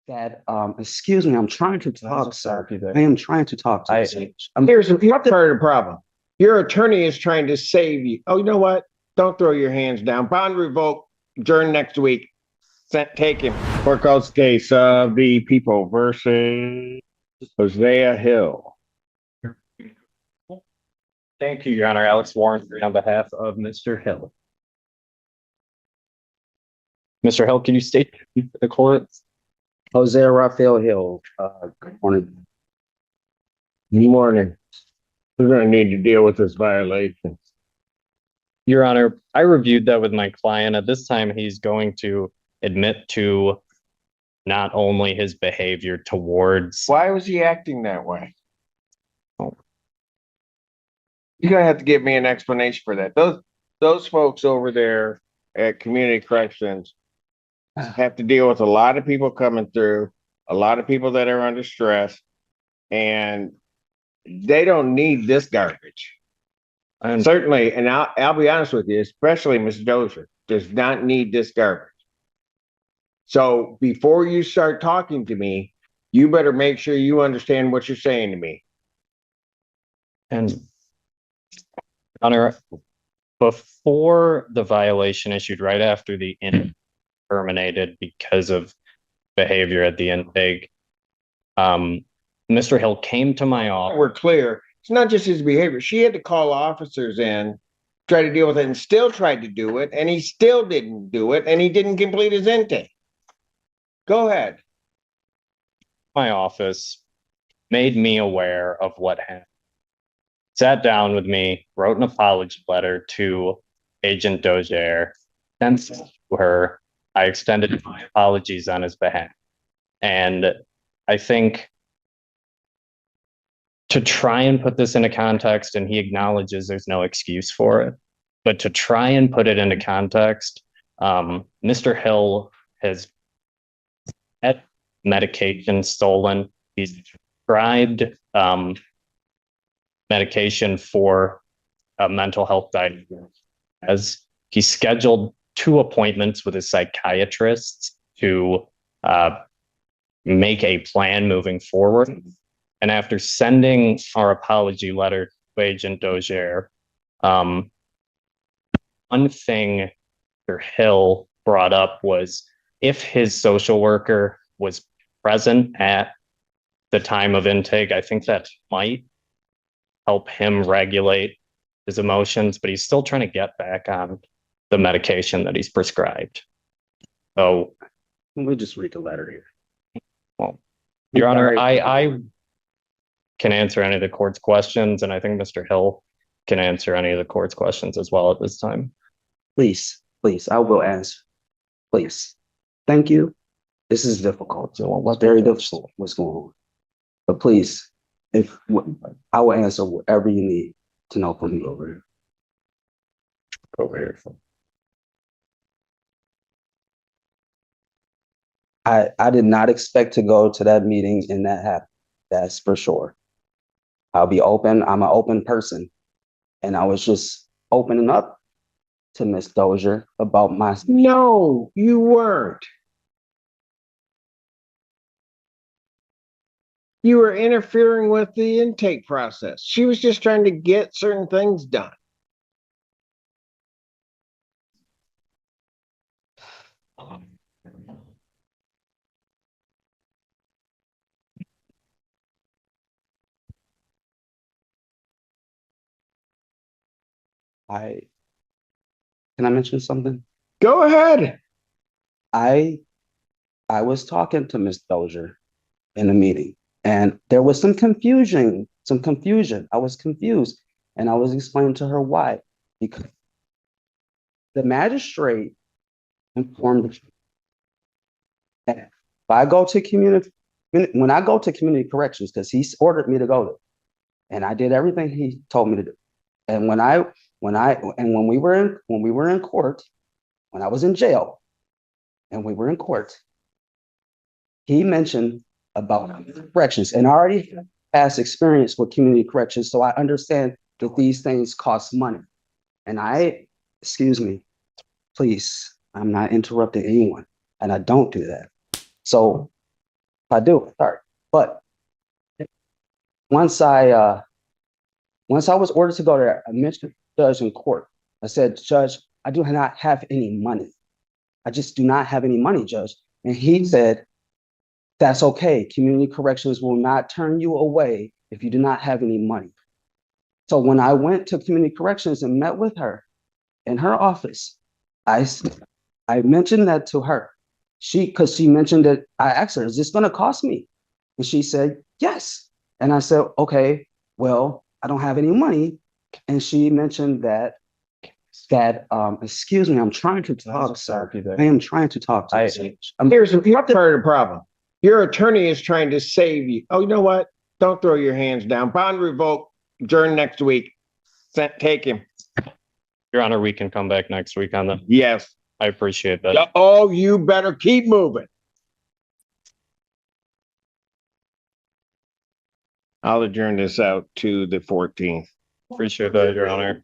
that, excuse me, I'm trying to talk, sir. there. I am trying to talk to you. Here's part of the problem. Your attorney is trying to save you. Oh, you know what? Don't throw your hands down. Bond revoked. Adjourn next week. Take him. Courthouse case of the people versus Hosea Hill. Thank you, Your Honor. Alex Warren on behalf of Mr. Hill. Mr. Hill, can you state the court? Jose Rafael Hill, good morning. Good morning. We're going to need to deal with this violation. Your Honor, I reviewed that with my client. At this time, he's going to admit to not only his behavior towards. Why was he acting that way? Oh. You're going to have to give me an explanation for that. Those folks over there at Community Corrections have to deal with a lot of people coming through, a lot of people that are under stress, and they don't need this garbage. And certainly, and I'll be honest with you, especially Ms. Dozier, does not need this garbage. So before you start talking to me, you better make sure you understand what you're saying to me. And Honor, before the violation issued, right after the intake terminated because of behavior at the intake, Mr. Hill came to my office. We're clear. It's not just his behavior. She had to call officers in, try to deal with it, and still tried to do it, and he still didn't do it, and he didn't complete his intake. Go ahead. My office made me aware of what happened. Sat down with me, wrote an apology letter to Agent Dozier, sent it to her. I extended my apologies on his behalf. And I think to try and put this into context, and he acknowledges there's no excuse for it, but to try and put it into context, Mr. Hill has had medication stolen. He's prescribed medication for a mental health diagnosis. As he scheduled 2 appointments with his psychiatrist to make a plan moving forward. And after sending our apology letter to Agent Dozier, one thing Mr. Hill brought up was if his social worker was present at the time of intake, I think that might help him regulate his emotions, but he's still trying to get back on the medication that he's prescribed. So We'll just read the letter here. Well, Your Honor, I can answer any of the court's questions, and I think Mr. Hill can answer any of the court's questions as well at this time. Please, I will answer. Please. Thank you. This is difficult. It's very difficult what's going on. But please, I will answer whatever you need to know from me over here. Over here. I did not expect to go to that meeting and that happened. That's for sure. I'll be open. I'm an open person. And I was just opening up to Miss Dozier about my. No, you weren't. You were interfering with the intake process. She was just trying to get certain things done. Can I mention something? Go ahead. I was talking to Miss Dozier in a meeting, and there was some confusion. I was confused, and I was explaining to her why. Because the magistrate informed me that if I go to when I go to community corrections, because he ordered me to go there, and I did everything he told me to do. And when we were in court, when I was in jail, and we were in court, he mentioned about corrections, and I already have past experience with community corrections, so I understand that these things cost money. And excuse me, please, I'm not interrupting anyone, and I don't do that. So I do, sorry. But once I was ordered to go there, I mentioned the judge in court. I said, Judge, I do not have any money. I just do not have any money, Judge. And he said, that's okay. Community corrections will not turn you away if you do not have any money. So when I went to community corrections and met with her in her office, I mentioned that to her. Because she mentioned that, I asked her, is this going to cost me? And she said, yes. And I said, okay, well, I don't have any money. And she mentioned that, excuse me, I'm trying to talk, sir. I am trying to talk to you. Here's part of the problem. Your attorney is trying to save you. Oh, you know what? Don't throw your hands down. Bond revoked, adjourn next week. Take him. Your Honor, we can come back next week on that. Yes. I appreciate that. Oh, you better keep moving. I'll adjourn this out to the 14th. Appreciate that, Your Honor.